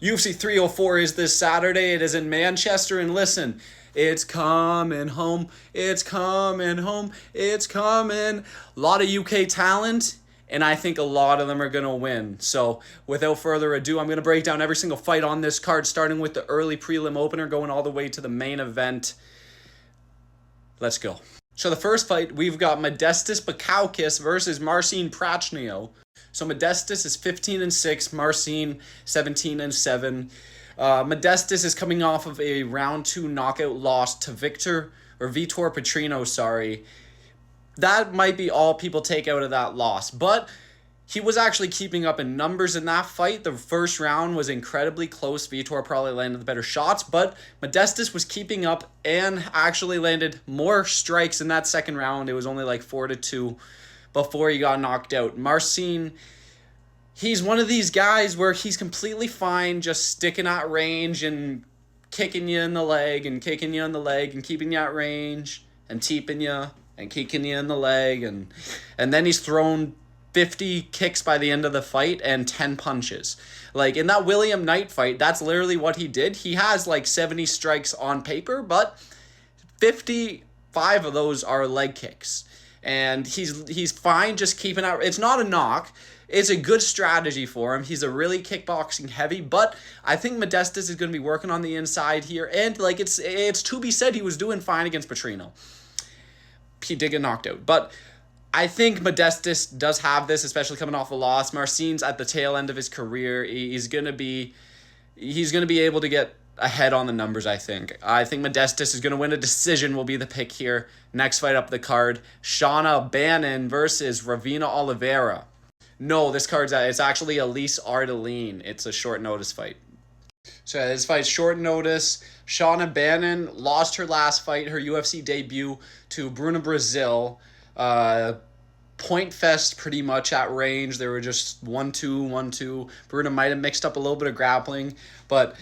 UFC 304 is this Saturday. It is in Manchester, and listen, it's coming home. It's coming home. It's coming. A lot of UK talent, and I think a lot of them are going to win. So, without further ado, I'm going to break down every single fight on this card, starting with the early prelim opener, going all the way to the main event. Let's go. So the first fight, we've got Modestas Bukauskas versus Marcin Prachnio. So Modestas is 15-6, Marcin 17-7. Modestas is coming off of a round 2 knockout loss to Vitor Petrino, sorry. That might be all people take out of that loss, but he was actually keeping up in numbers in that fight. The first round was incredibly close. Vitor probably landed the better shots, but Modestas was keeping up and actually landed more strikes in that second round. It was only like 4-2 before he got knocked out. Marcin, he's one of these guys where he's completely fine just sticking at range and kicking you in the leg and kicking you in the leg and keeping you at range and teeping you and kicking you in the leg. And then he's thrown 50 kicks by the end of the fight and 10 punches. Like in that William Knight fight, that's literally what he did. He has like 70 strikes on paper, but 55 of those are leg kicks. And he's fine just keeping out. It's not a knock. It's a good strategy for him. He's a really kickboxing heavy, but I think Modestas is going to be working on the inside here. And like it's to be said, he was doing fine against Petrino. He did get knocked out, but I think Modestas does have this, especially coming off a loss. Marcin's at the tail end of his career. He's gonna be able to get ahead on the numbers, I think. I think Modestas is gonna win a decision, will be the pick here. Next fight up the card, Shauna Bannon versus Ravina Oliveira. No, it's actually Elise Ardeline. It's a short notice fight. So this fight's short notice. Shauna Bannon lost her last fight, her UFC debut, to Bruna Brazil. Point fest pretty much at range. They were just 1-2, 1-2. Bruna might have mixed up a little bit of grappling, but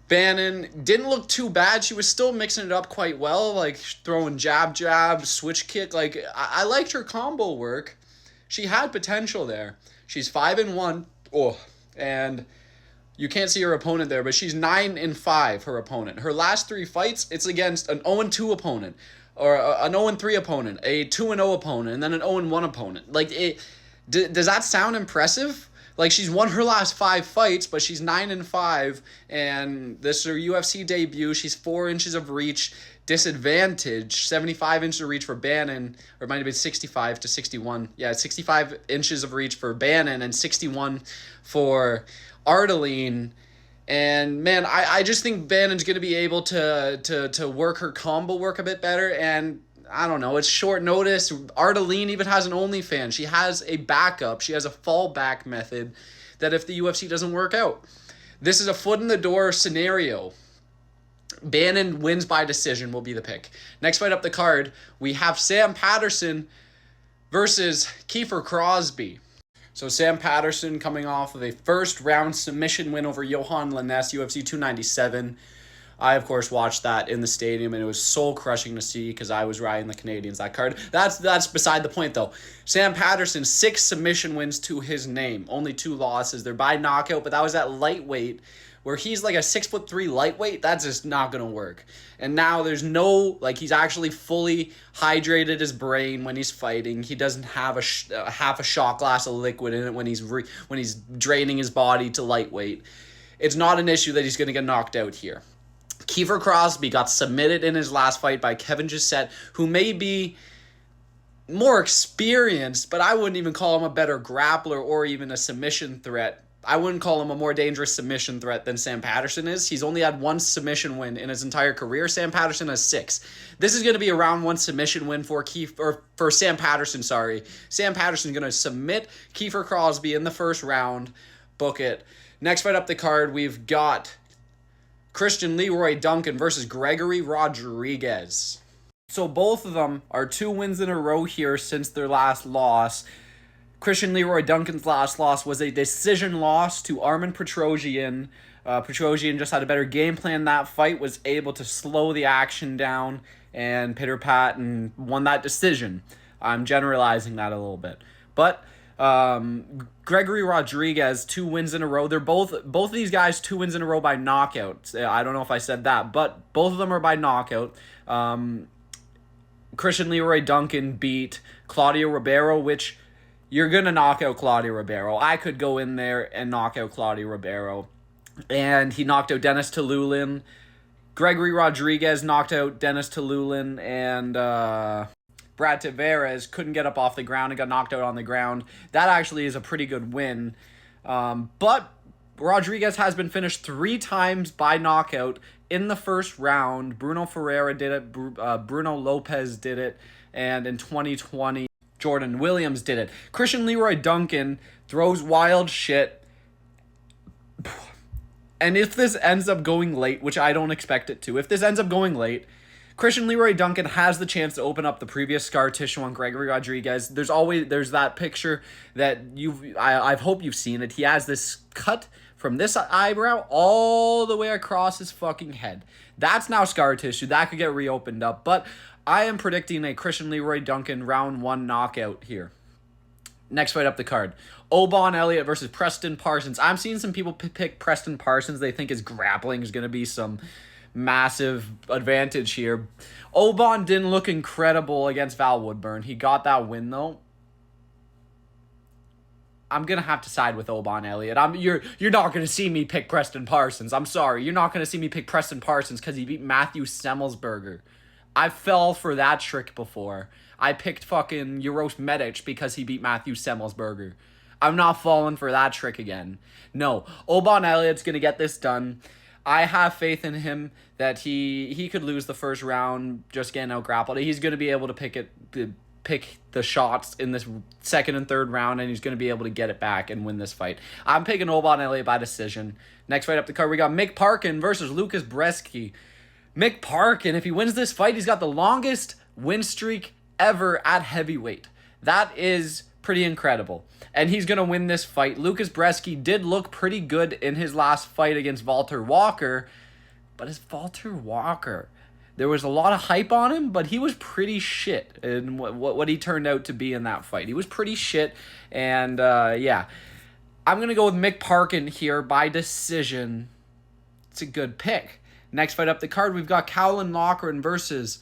Bannon didn't look too bad. She was still mixing it up quite well, like throwing jab, switch kick. Like I liked her combo work. She had potential there. She's 5-1. Oh, and you can't see her opponent there, but she's 9-5, her opponent. Her last 3 fights, it's against an 0-2 opponent, or an 0-3 opponent, a 2-0 opponent, and then an 0-1 opponent. Like, does that sound impressive? Like, she's won her last 5 fights, but she's 9-5, and this is her UFC debut. She's 4 inches of reach disadvantage, 75 inches of reach for Bannon, or it might have been 65 to 61. Yeah, 65 inches of reach for Bannon and 61 for Ardeline. And man, I just think Bannon's going to be able to work her combo work a bit better. And I don't know, it's short notice. Ardeline even has an OnlyFans. She has a backup. She has a fallback method that if the UFC doesn't work out. This is a foot in the door scenario. Bannon wins by decision will be the pick. Next fight up the card, we have Sam Patterson versus Kiefer Crosby. So Sam Patterson coming off of a first round submission win over Johan Lainesse, UFC 297. I, of course, watched that in the stadium, and it was soul-crushing to see because I was riding the Canadians that card. That's beside the point, though. Sam Patterson, 6 submission wins to his name. Only 2 losses. They're by knockout, but that was at lightweight, where he's like a 6'3" lightweight. That's just not going to work. And now there's no, like, he's actually fully hydrated his brain when he's fighting. He doesn't have half a shot glass of liquid in it when he's draining his body to lightweight. It's not an issue that he's going to get knocked out here. Kiefer Crosby got submitted in his last fight by Kevin Gisette, who may be more experienced, but I wouldn't even call him a better grappler or even a submission threat. I wouldn't call him a more dangerous submission threat than Sam Patterson is. He's only had 1 submission win in his entire career. Sam Patterson has 6. This is going to be a round 1 submission win for Sam Patterson, sorry. Sam Patterson's going to submit Kiefer Crosby in the first round. Book it. Next fight up the card, we've got Christian Leroy Duncan versus Gregory Rodriguez. So both of them are 2 wins in a row here since their last loss. Christian Leroy Duncan's last loss was a decision loss to Armen Petrosyan. Petrosyan just had a better game plan that fight, was able to slow the action down and pitter-pat and won that decision. I'm generalizing that a little bit. But Gregory Rodriguez, 2 wins in a row. They're both of these guys 2 wins in a row by knockout. I don't know if I said that, but both of them are by knockout. Christian Leroy Duncan beat Claudio Ribeiro, which you're going to knock out Claudio Ribeiro. I could go in there and knock out Claudio Ribeiro. And he knocked out Dennis Tululin. Gregory Rodriguez knocked out Dennis Tululin, and Brad Tavares couldn't get up off the ground and got knocked out on the ground. That actually is a pretty good win. But Rodriguez has been finished 3 times by knockout in the first round. Bruno Ferreira did it. Bruno Lopez did it. And in 2020, Jordan Williams did it. Christian Leroy Duncan throws wild shit. And if this ends up going late, which I don't expect it to, if this ends up going late, Christian Leroy Duncan has the chance to open up the previous scar tissue on Gregory Rodriguez. There's that picture that I hope you've seen it. He has this cut from this eyebrow all the way across his fucking head. That's now scar tissue. That could get reopened up. But I am predicting a Christian Leroy Duncan round 1 knockout here. Next fight up the card. Obon Elliott versus Preston Parsons. I'm seeing some people pick Preston Parsons. They think his grappling is going to be some massive advantage here. Obon didn't look incredible against Val Woodburn. He got that win, though. I'm going to have to side with Obon Elliott. You're not going to see me pick Preston Parsons. I'm sorry. You're not going to see me pick Preston Parsons because he beat Matthew Semmelsberger. I fell for that trick before. I picked fucking Uros Medic because he beat Matthew Semmelsberger. I'm not falling for that trick again. No, Obon Elliott's going to get this done. I have faith in him that he could lose the first round just getting out grappled. He's going to be able to pick the shots in this second and third round, and he's going to be able to get it back and win this fight. I'm picking Obon Elliott by decision. Next fight up the card, we got Mick Parkin versus Lucas Bresky. Mick Parkin, if he wins this fight, he's got the longest win streak ever at heavyweight. That is pretty incredible. And he's going to win this fight. Lucas Bresky did look pretty good in his last fight against Walter Walker. But it's Walter Walker. There was a lot of hype on him, but he was pretty shit in what he turned out to be in that fight. He was pretty shit. And yeah, I'm going to go with Mick Parkin here by decision. It's a good pick. Next fight up the card, we've got Cowlin Loughran versus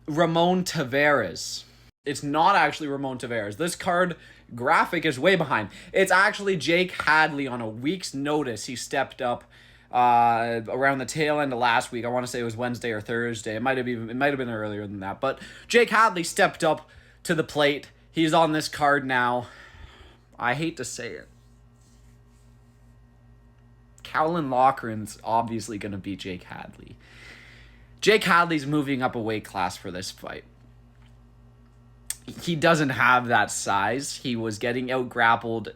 Ramon Tavares. It's not actually Ramon Tavares. This card graphic is way behind. It's actually Jake Hadley on a week's notice. He stepped up around the tail end of last week. I want to say it was Wednesday or Thursday. It might have been earlier than that. But Jake Hadley stepped up to the plate. He's on this card now. I hate to say it. Cowlin Loughran's obviously going to beat Jake Hadley. Jake Hadley's moving up a weight class for this fight. He doesn't have that size. He was getting out-grappled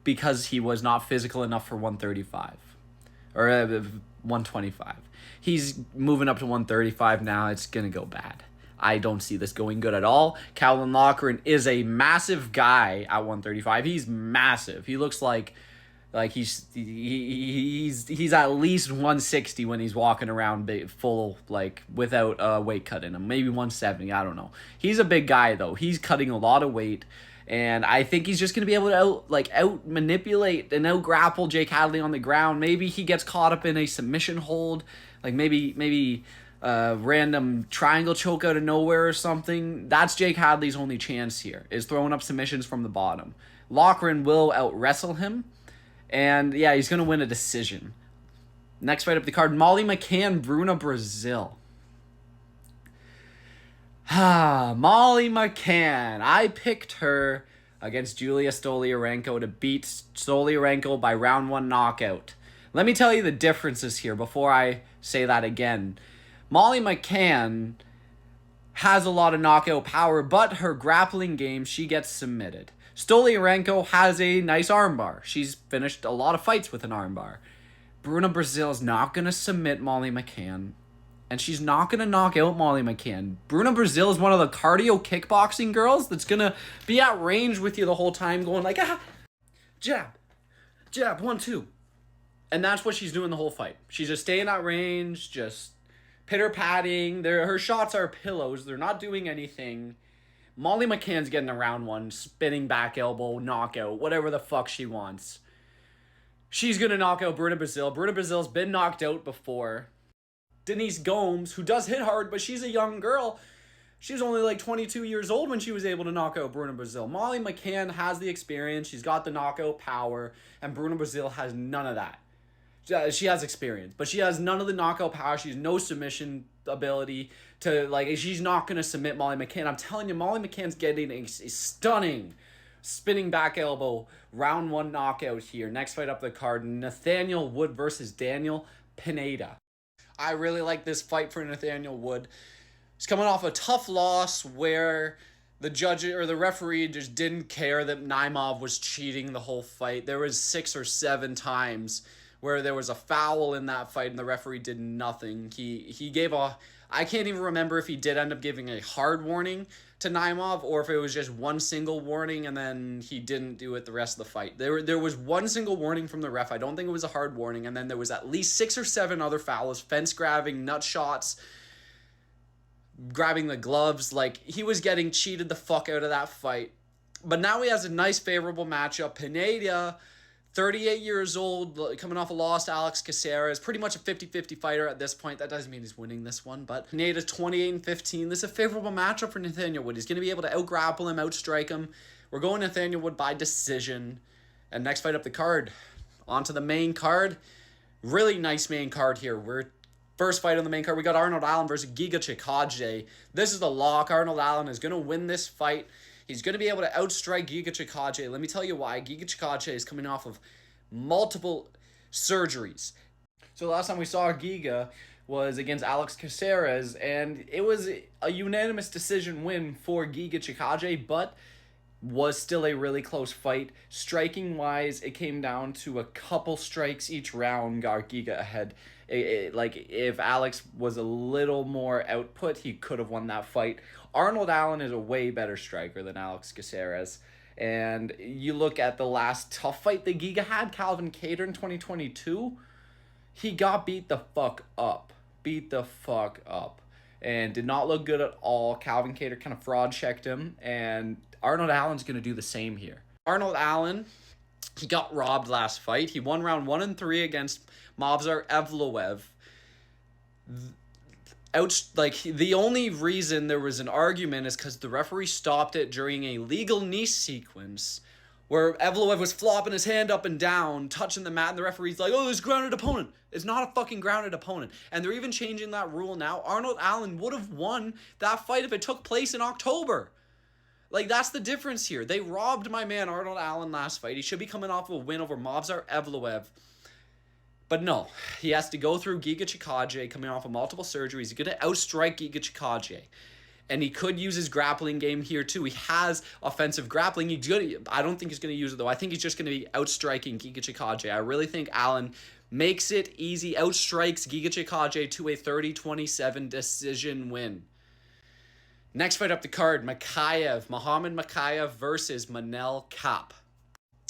because he was not physical enough for 135. Or 125. He's moving up to 135 now. It's going to go bad. I don't see this going good at all. Cowlin Loughran is a massive guy at 135. He's massive. He looks like he's at least 160 when he's walking around full, like, without a weight cut in him. Maybe 170, I don't know. He's a big guy, though. He's cutting a lot of weight, and I think he's just going to be able to out-manipulate and out-grapple Jake Hadley on the ground. Maybe he gets caught up in a submission hold, like maybe a random triangle choke out of nowhere or something. That's Jake Hadley's only chance here, is throwing up submissions from the bottom. Loughran will out-wrestle him. And, yeah, he's going to win a decision. Next fight up the card, Molly McCann, Bruna Brazil. Molly McCann. I picked her against Julia Stoliarenko to beat Stoliarenko by round 1 knockout. Let me tell you the differences here before I say that again. Molly McCann has a lot of knockout power, but her grappling game, she gets submitted. Stoliarenko has a nice armbar. She's finished a lot of fights with an armbar. Bruna Brazil is not going to submit Molly McCann, and she's not going to knock out Molly McCann. Bruna Brazil is one of the cardio kickboxing girls that's going to be at range with you the whole time going like, jab, 1, 2. And that's what she's doing the whole fight. She's just staying at range, just pitter-patting. Her shots are pillows. They're not doing anything. Molly McCann's getting a round one, spinning back elbow, knockout, whatever the fuck she wants. She's gonna knock out Bruna Brazil. Bruna Brazil's been knocked out before. Denise Gomes, who does hit hard, but she's a young girl. She was only like 22 years old when she was able to knock out Bruna Brazil. Molly McCann has the experience. She's got the knockout power, and Bruna Brazil has none of that. She has experience, but she has none of the knockout power. She has no submission ability to, like, she's not going to submit Molly McCann. I'm telling you, Molly McCann's getting a stunning spinning back elbow round one knockout here. Next fight up the card, Nathaniel Wood versus Daniel Pineda. I really like this fight for Nathaniel Wood. He's coming off a tough loss where the judge or the referee just didn't care that Naimov was cheating the whole fight. There was 6 or 7 times where there was a foul in that fight and the referee did nothing. He gave a, I can't even remember if he did end up giving a hard warning to Naimov or if it was just one single warning and then he didn't do it the rest of the fight. There was one single warning from the ref. I don't think it was a hard warning, and then there was at least 6 or 7 other fouls, fence grabbing, nut shots, grabbing the gloves. Like, he was getting cheated the fuck out of that fight. But now he has a nice favorable matchup. Pineda, 38 years old, coming off a loss to Alex Caceres, pretty much a 50-50 fighter at this point. That doesn't mean he's winning this one, but Pineda's 28-15. This is a favorable matchup for Nathaniel Wood. He's going to be able to out-grapple him, outstrike him. We're going Nathaniel Wood by decision. And next fight up the card, onto the main card. Really nice main card here. First fight on the main card, we got Arnold Allen versus Giga Chikadze. This is the lock. Arnold Allen is going to win this fight. He's going to be able to outstrike Giga Chikadze. Let me tell you why. Giga Chikadze is coming off of multiple surgeries. So the last time we saw Giga was against Alex Caceres, and it was a unanimous decision win for Giga Chikadze, but was still a really close fight. Striking-wise, it came down to a couple strikes each round, got Giga ahead. Like, if Alex was a little more output, he could have won that fight. Arnold Allen is a way better striker than Alex Caceres. And you look at the last tough fight that Giga had, Calvin Kattar in 2022, he got beat the fuck up. And did not look good at all. Calvin Kattar kind of fraud-checked him, and Arnold Allen's going to do the same here. Arnold Allen, he got robbed last fight. He won round 1 and 3 against Movsar Evloev. The only reason there was an argument is because the referee stopped it during a legal knee sequence where Evloev was flopping his hand up and down, touching the mat, and the referee's like, oh, it's grounded opponent. It's not a fucking grounded opponent. And they're even changing that rule now. Arnold Allen would have won that fight if it took place in October. Like, that's the difference here. They robbed my man Arnold Allen last fight. He should be coming off of a win over Movsar Evloev. But no, he has to go through Giga Chikadze, coming off of multiple surgeries. He's going to outstrike Giga Chikadze. And he could use his grappling game here, too. He has offensive grappling. I don't think he's going to use it, though. I think he's just going to be outstriking Giga Chikadze. I really think Allen makes it easy, outstrikes Giga Chikadze to a 30-27 decision win. Next fight up the card, Mohamed Makayev versus Manel Kape.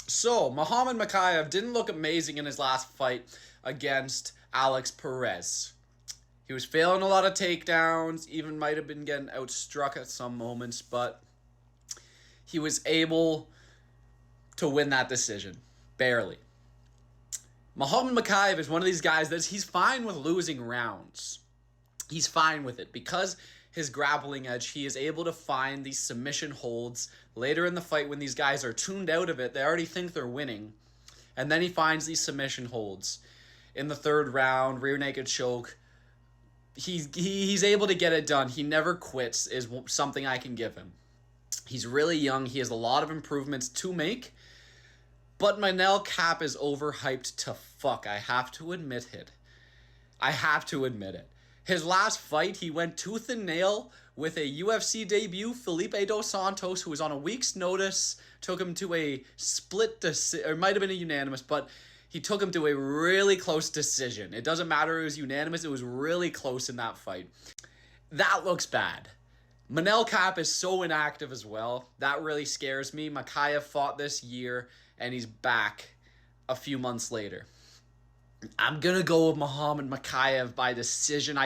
So, Mohamed Makayev didn't look amazing in his last fight against Alex Perez. He was failing a lot of takedowns, even might have been getting outstruck at some moments, but he was able to win that decision. Barely. Mohamed Makayev is one of these guys that he's fine with losing rounds. He's fine with it because his grappling edge, he is able to find these submission holds later in the fight when these guys are tuned out of it. They already think they're winning. And then he finds these submission holds. In the third round, rear naked choke. He's able to get it done. He never quits is something I can give him. He's really young. He has a lot of improvements to make. But Manel Kape is overhyped to fuck. I have to admit it. His last fight, he went tooth and nail with a UFC debut, Felipe Dos Santos, who was on a week's notice, took him to a split decision, or it might have been a unanimous, but he took him to a really close decision. It doesn't matter if it was unanimous, it was really close in that fight. That looks bad. Manel Kape is so inactive as well. That really scares me. Makayev fought this year, and he's back a few months later. I'm going to go with Muhammad Mokaev by decision.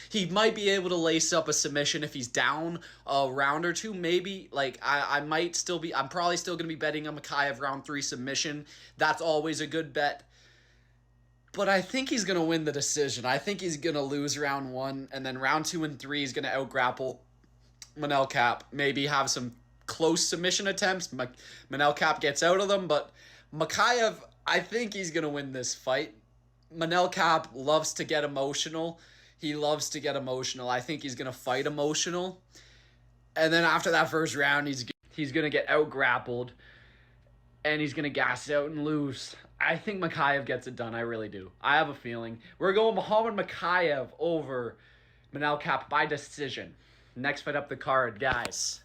He might be able to lace up a submission if he's down a round or two, maybe. Like, I'm probably still going to be betting on Mokaev round 3 submission. That's always a good bet. But I think he's going to win the decision. I think he's going to lose round 1, and then round 2 and 3 he's going to out-grapple Manel Cap. Maybe have some close submission attempts. Manel Cap gets out of them, but Mokaev, I think he's going to win this fight. Manel Cap loves to get emotional. He loves to get emotional. I think he's going to fight emotional. And then after that first round, he's going to get out-grappled. And he's going to gas out and lose. I think Mokaev gets it done. I really do. I have a feeling. We're going Muhammad Mokaev over Manel Cap by decision. Next fight up the card, guys.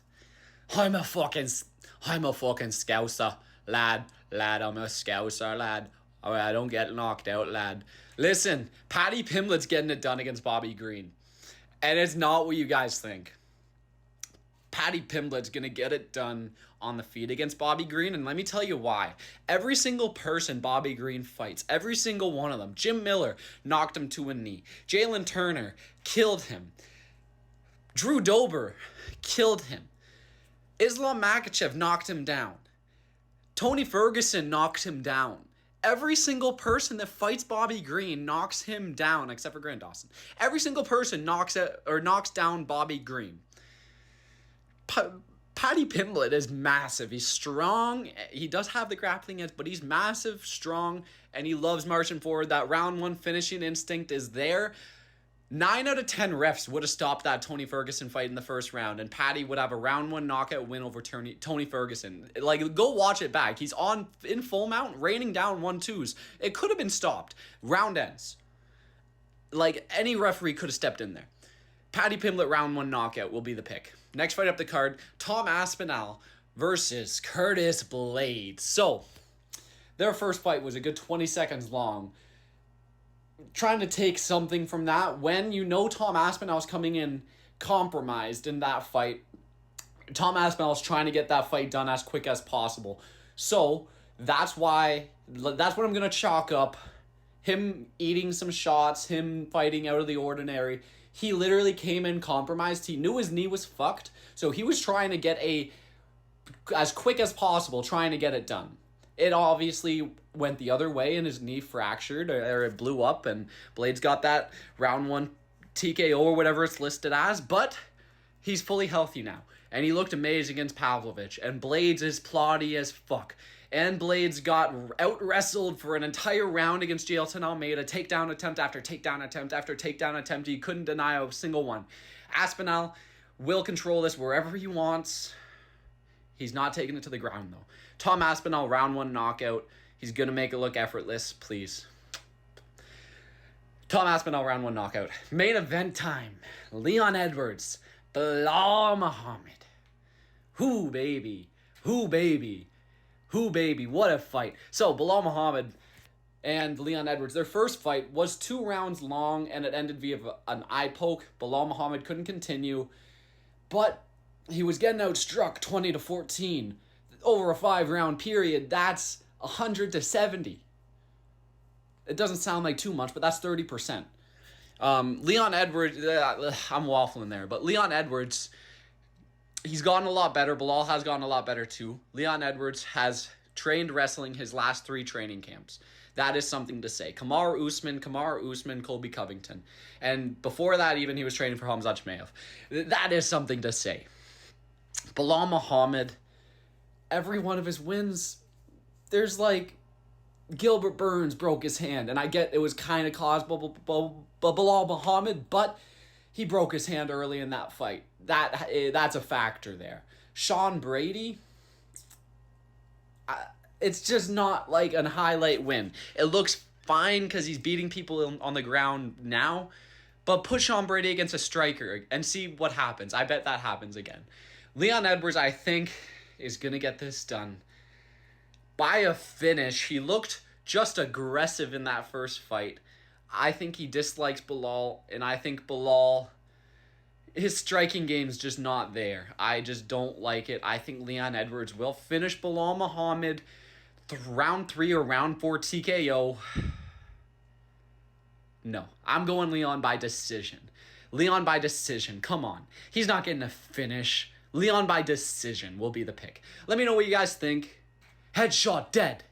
I'm a fucking scouser, lad. I'm a scouser, lad. I don't get knocked out, lad. Listen, Paddy Pimblett's getting it done against Bobby Green. And it's not what you guys think. Paddy Pimblett's going to get it done on the feet against Bobby Green, and let me tell you why. Every single person Bobby Green fights, every single one of them, Jim Miller knocked him to a knee. Jalen Turner killed him. Drew Dober killed him. Islam Makhachev knocked him down. Tony Ferguson knocked him down. Every single person that fights Bobby Green knocks him down, except for Grant Dawson. Every single person knocks down Bobby Green. Paddy Pimblett is massive. He's strong. He does have the grappling edge, but he's massive, strong, and he loves marching forward. That round 1 finishing instinct is there. 9 out of 10 refs would have stopped that Tony Ferguson fight in the first round, and Paddy would have a round 1 knockout win over Tony Ferguson. Like, go watch it back. He's in full mount, raining down 1-2s. It could have been stopped. Round ends. Like, any referee could have stepped in there. Paddy Pimblett round 1 knockout will be the pick. Next fight up the card, Tom Aspinall versus Curtis Blaydes. So, their first fight was a good 20 seconds long. Trying to take something from that, when you know Tom Aspinall's coming in compromised in that fight, Tom Aspinall's trying to get that fight done as quick as possible. So, that's what I'm going to chalk up. Him eating some shots, him fighting out of the ordinary. He literally came in compromised. He knew his knee was fucked, so he was trying to get as quick as possible, trying to get it done. It obviously went the other way and his knee fractured or it blew up, and Blaydes got that round 1 TKO or whatever it's listed as, but he's fully healthy now. And he looked amazing against Pavlovich, and Blaydes is plotty as fuck. And Blaydes got out-wrestled for an entire round against Jailton Almeida. Takedown attempt after takedown attempt after takedown attempt. He couldn't deny a single one. Aspinall will control this wherever he wants. He's not taking it to the ground, though. Tom Aspinall, round 1 knockout. He's going to make it look effortless, please. Tom Aspinall, round 1 knockout. Main event time. Leon Edwards, Bilal Muhammad. Who, baby? Who, baby? Who, baby? What a fight. So, Bilal Muhammad and Leon Edwards, their first fight was 2 rounds long, and it ended via an eye poke. Bilal Muhammad couldn't continue, but he was getting outstruck 20-14 over a 5-round period. That's 100-70. It doesn't sound like too much, but that's 30%. Leon Edwards, I'm waffling there, but Leon Edwards, he's gotten a lot better. Bilal has gotten a lot better too. Leon Edwards has trained wrestling his last 3 training camps. That is something to say. Kamaru Usman, Colby Covington. And before that, even, he was training for Hamzat Chimaev. That is something to say. Bilal Muhammad, every one of his wins, there's like Gilbert Burns broke his hand, and I get it was kind of caused by Bilal Muhammad, but he broke his hand early in that fight. That's a factor there. Sean Brady, it's just not like a highlight win. It looks fine because he's beating people on the ground now, but put Sean Brady against a striker and see what happens. I bet that happens again. Leon Edwards, I think, is going to get this done by a finish. He looked just aggressive in that first fight. I think he dislikes Bilal, and I think Bilal, his striking game's just not there. I just don't like it. I think Leon Edwards will finish Bilal Muhammad round 3 or round 4 TKO. No. I'm going Leon by decision. Leon by decision. Come on. He's not getting a finish. Leon by decision will be the pick. Let me know what you guys think. Headshot dead.